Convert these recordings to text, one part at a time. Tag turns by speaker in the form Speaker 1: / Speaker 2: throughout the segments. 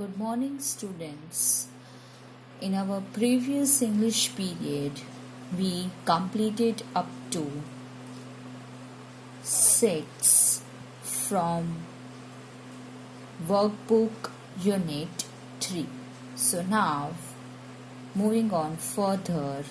Speaker 1: Good morning, students. In our previous English period, we completed up to 6 from Workbook Unit 3. So now, moving on further,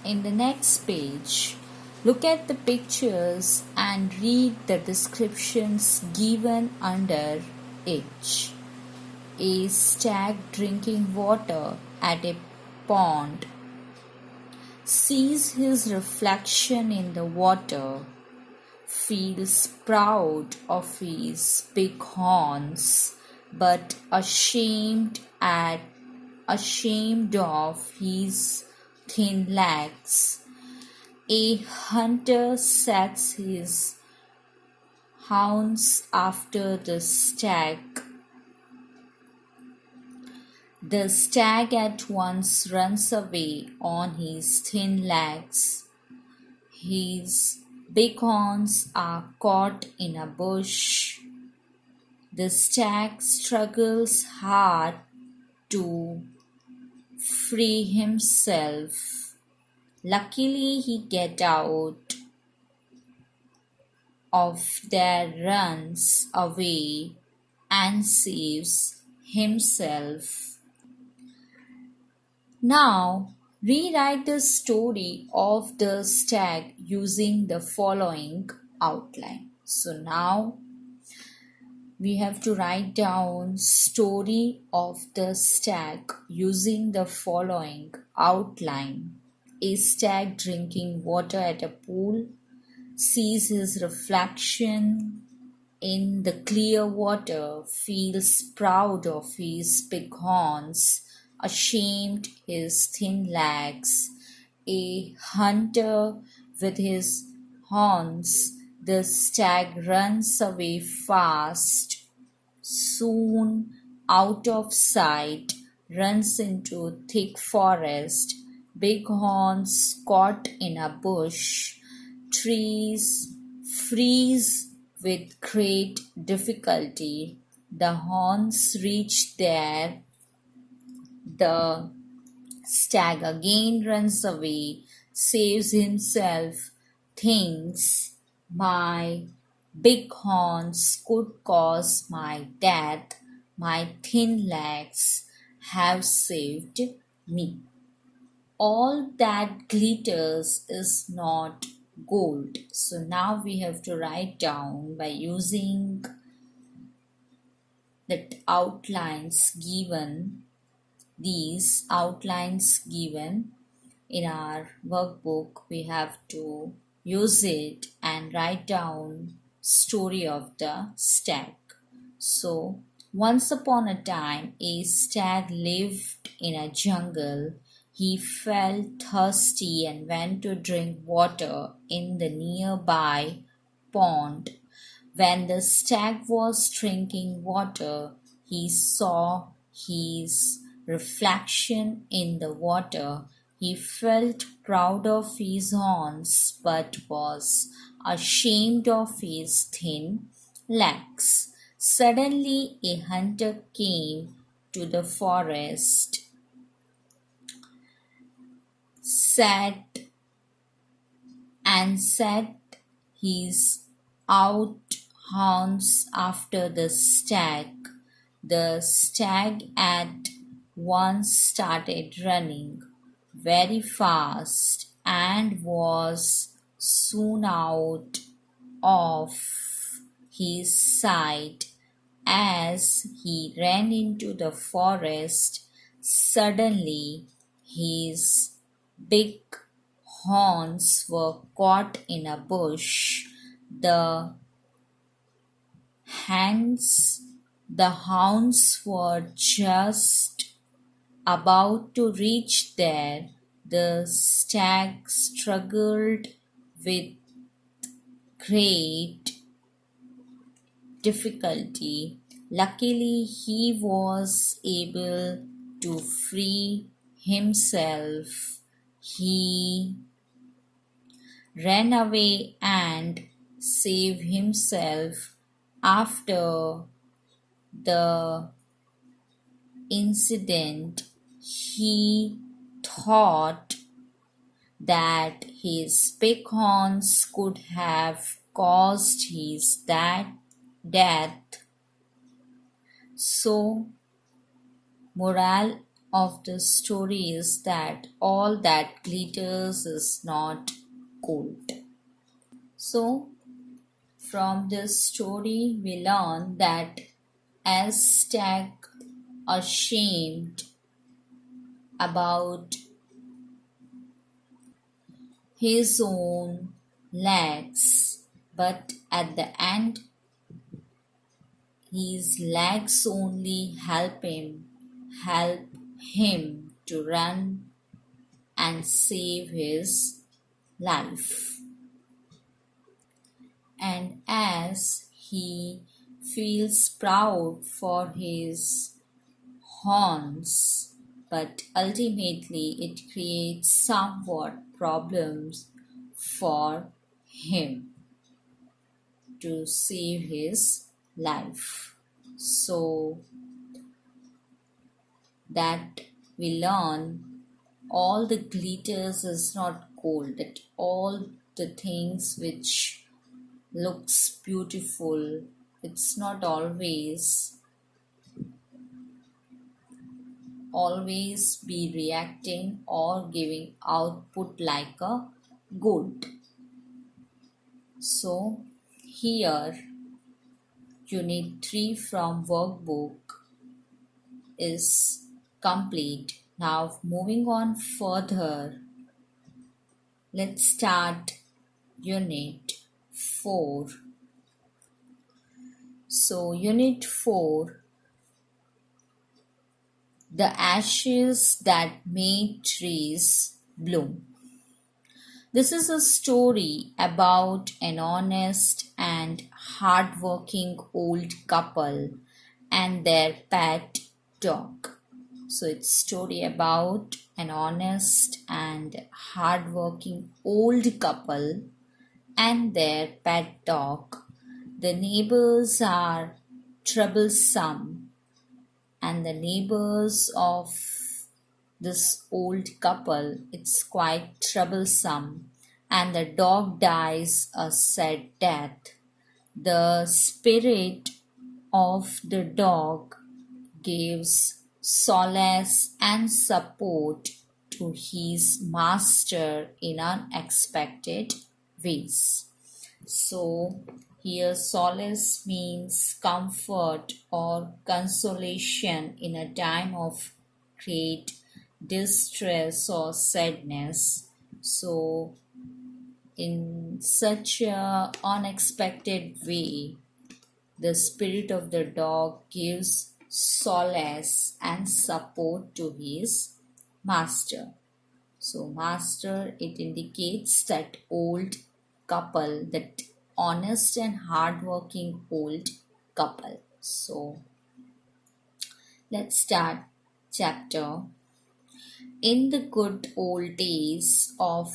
Speaker 1: in the next page, look at the pictures and read the descriptions given under each. A stag drinking water at a pond sees his reflection in the water, feels proud of his big horns, but ashamed of his thin legs. A hunter sets his hounds after the stag. The stag at once runs away on his thin legs. His big horns are caught in a bush. The stag struggles hard to free himself. Luckily, he gets out of there, runs away, and saves himself. Now, rewrite the story of the stag using the following outline. So now we have to write down story of the stag using the following outline. A stag drinking water at a pool sees his reflection in the clear water, feels proud of his big horns, ashamed his thin legs. A hunter with his horns, the stag runs away fast, soon out of sight, runs into thick forest, big horns caught in a bush, trees freeze with great difficulty. The horns reach there. The stag again runs away, saves himself, thinks, my big horns could cause my death. My thin legs have saved me. All that glitters is not gold. So now we have to write down by using that outlines given, these outlines given in our workbook. We have to use it and write down story of the stag. So once upon a time, a stag lived in a jungle. He felt thirsty and went to drink water in the nearby pond. When the stag was drinking water, he saw his reflection in the water. He felt proud of his horns but was ashamed of his thin legs. Suddenly, a hunter came to the forest, set his out hounds after the stag. The stag at once started running very fast and was soon out of his sight. As he ran into the forest, suddenly his big horns were caught in a bush. The hounds were just about to reach there. The stag struggled with great difficulty. Luckily, he was able to free himself. He ran away and saved himself. After the incident, he thought that his pecans could have caused his death. So, moral of the story is that all that glitters is not gold. So, from this story, we learn that Aztec ashamed about his own legs, but at the end, his legs only help him to run and save his life. And as he feels proud for his horns, but ultimately it creates somewhat problems for him to save his life. So that we learn all the glitters is not gold, that all the things which looks beautiful, it's not always be reacting or giving output like a gold. So here unit 3 from workbook is complete. Now moving on further, let's start unit 4. So unit 4, the ashes that made trees bloom. This is a story about an honest and hardworking old couple and their pet dog. So it's a story about an honest and hardworking old couple and their pet dog. The neighbors are troublesome, and the neighbors of this old couple, it's quite troublesome, and the dog dies a sad death. The spirit of the dog gives solace and support to his master in unexpected ways. So here solace means comfort or consolation in a time of great distress or sadness. So in such a unexpected way, the spirit of the dog gives solace and support to his master. So master, it indicates that old couple, that honest and hardworking old couple. So let's start chapter. In the good old days of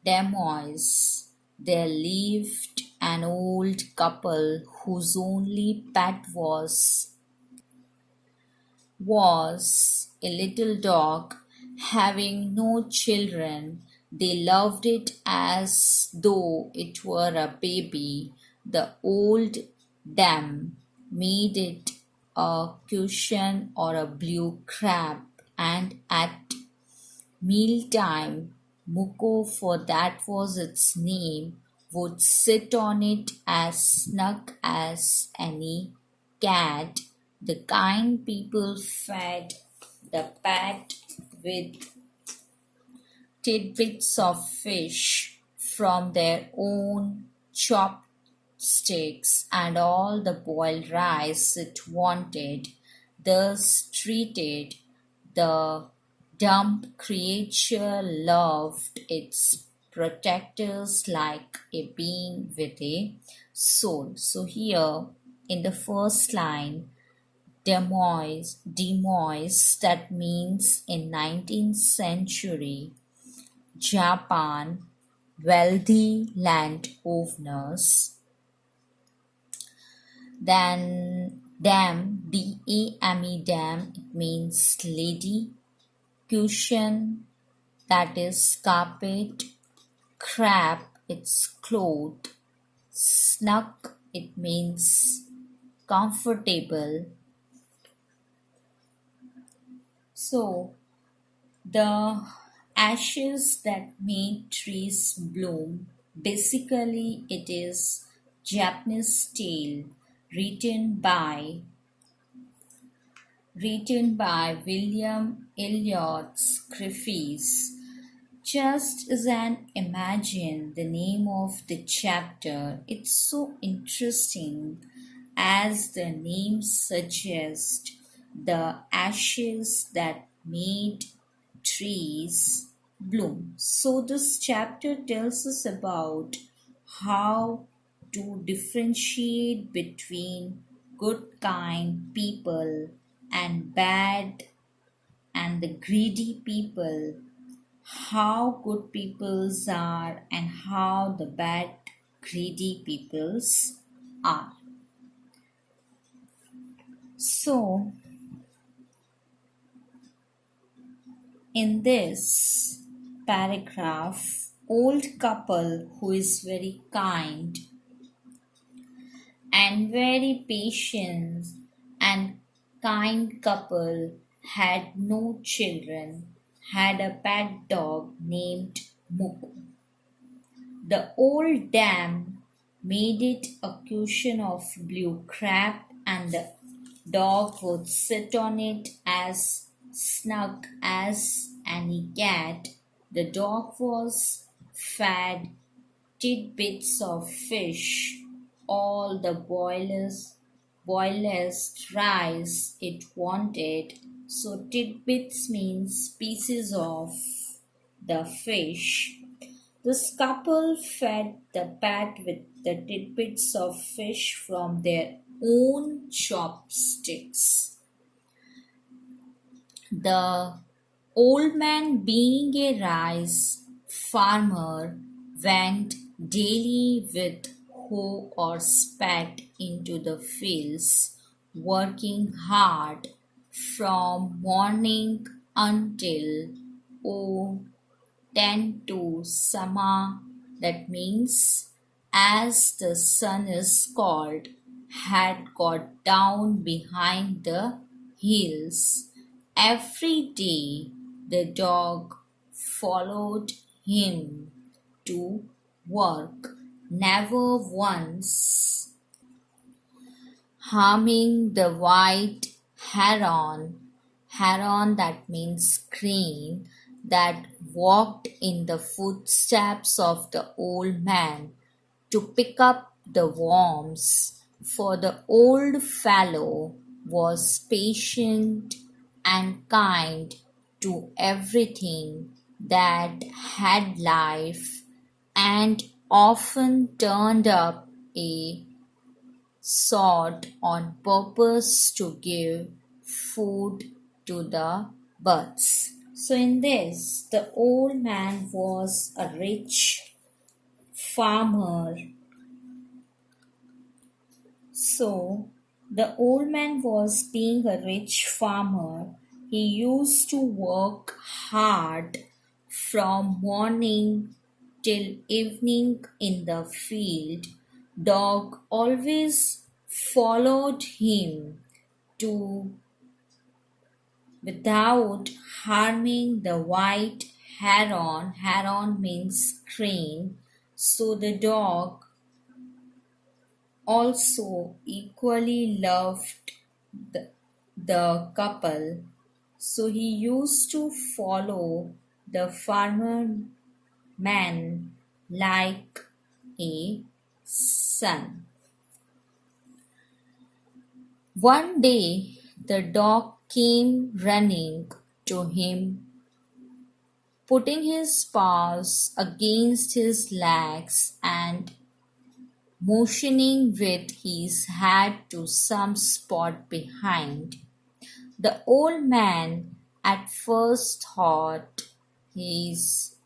Speaker 1: Demois, there lived an old couple whose only pet was a little dog. Having no children, they loved it as though it were a baby. The old dame made it a cushion or a blue crab, and at mealtime, Muko, for that was its name, would sit on it as snug as any cat. The kind people fed the pet with tidbits of fish from their own chopsticks and all the boiled rice it wanted. Thus treated, the dumb creature loved its protectors like a being with a soul. So here in the first line, Demois, that means in 19th century Japan, wealthy landowners Then dam, D-A-M-E, dam, it means lady. Cushion, that is carpet. Crab, it's cloth. Snug, it means comfortable. So the ashes that made trees bloom, basically it is Japanese tale written by William Elliot Griffiths. Just as an imagine the name of the chapter, it's so interesting as the name suggests, the ashes that made trees bloom. So, this chapter tells us about how to differentiate between good, kind people and bad and the greedy people, how good peoples are and how the bad greedy peoples are. So, in this paragraph, old couple who is very kind and very patient and kind couple had no children, had a pet dog named Muku. The old dam made it a cushion of blue crab, and the dog would sit on it as snug as any cat. The dog was fed tidbits of fish, all the boilest rice it wanted. So tidbits means pieces of the fish. This couple fed the pet with the tidbits of fish from their own chopsticks. The old man, being a rice farmer, went daily with hoe or spade into the fields, working hard from morning until oh, 10 to Sama, that means as the sun is called, had got down behind the hills. Every day the dog followed him to work, never once harming the white heron, that means crane, that walked in the footsteps of the old man to pick up the worms, for the old fellow was patient and kind to everything that had life, and often turned up a sod on purpose to give food to the birds. So, in this, the old man was a rich farmer. So, the old man was being a rich farmer. He used to work hard from morning till evening in the field. Dog always followed him to without harming the white heron. Heron means crane. So the dog also equally loved the couple. So he used to follow the farmer man like a son. One day the dog came running to him, putting his paws against his legs and motioning with his head to some spot behind. The old man at first thought his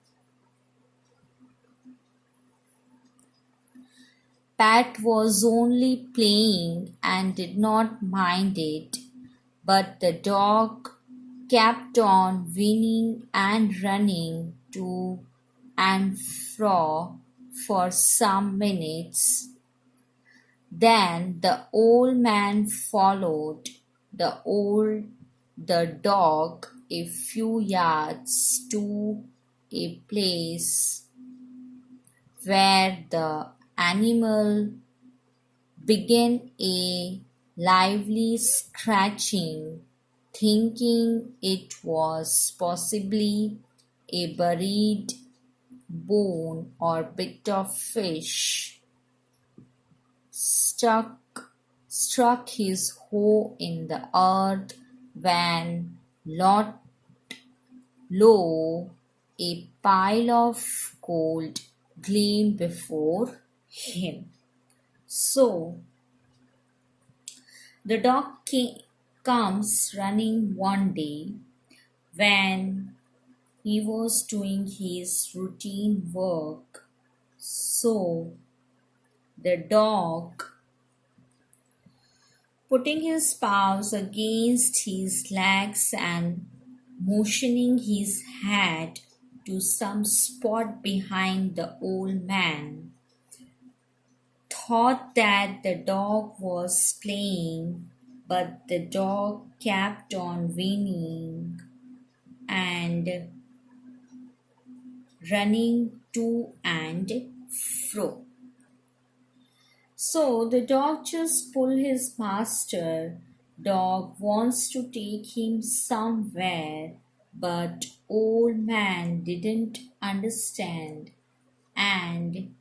Speaker 1: cat was only playing and did not mind it, but the dog kept on whinnying and running to and fro for some minutes. Then the old man followed the dog a few yards to a place where the animal began a lively scratching, thinking it was possibly a buried bone or bit of fish struck his hoe in the earth when lo, a pile of gold gleamed before him. So the dog comes running one day when he was doing his routine work. So the dog, putting his paws against his legs and motioning his head to some spot behind the old man, thought that the dog was playing, but the dog kept on whinnying and running to and fro. So the dog just pulled his master. Dog wants to take him somewhere, but old man didn't understand, and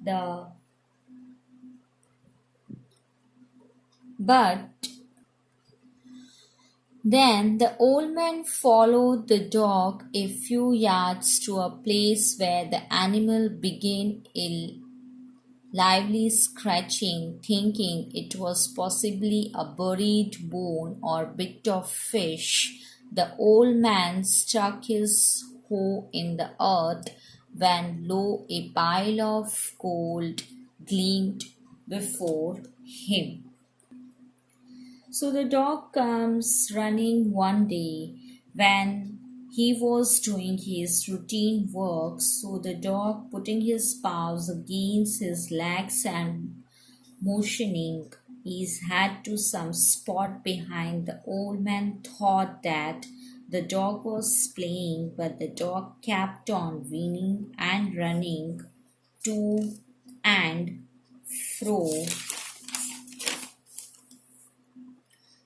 Speaker 1: the but then the old man followed the dog a few yards to a place where the animal began a lively scratching, thinking it was possibly a buried bone or bit of fish. The old man stuck his hoe in the earth when lo, a pile of gold gleamed before him. So the dog comes running one day when he was doing his routine work. So the dog, putting his paws against his legs and motioning his head to some spot behind, the old man thought that the dog was playing, but the dog kept on whinnying and running to and fro.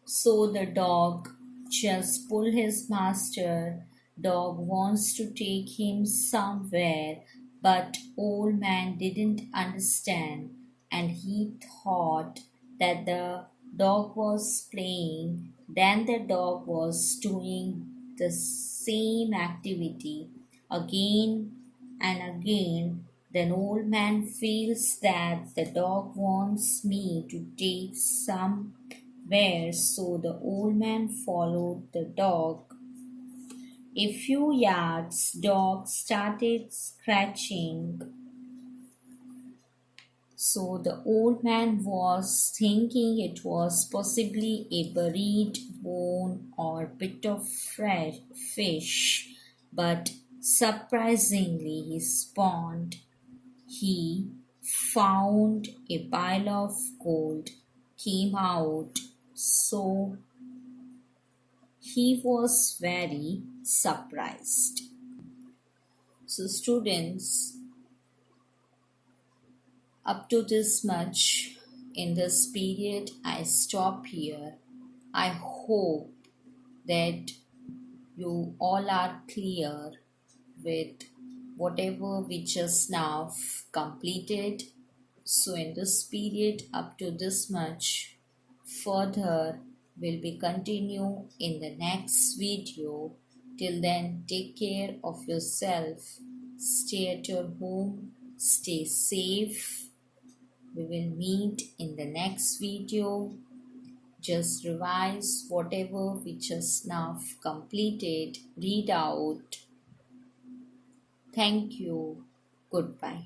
Speaker 1: So the dog just pulled his master. Dog wants to take him somewhere, but old man didn't understand, and he thought that the dog was playing. Then the dog was doing the same activity again and again. Then old man feels that the dog wants me to take somewhere, so the old man followed the dog. A few yards, dog started scratching. So the old man was thinking it was possibly a buried bone or bit of fresh fish, but surprisingly he found a pile of gold came out. So he was very surprised. So students, up to this much in this period, I stop here. I hope that you all are clear with whatever we just now completed. So in this period, up to this much, further will be continue in the next video. Till then, take care of yourself. Stay at your home. Stay safe. We will meet in the next video. Just revise whatever we just now completed. Read out. Thank you. Goodbye.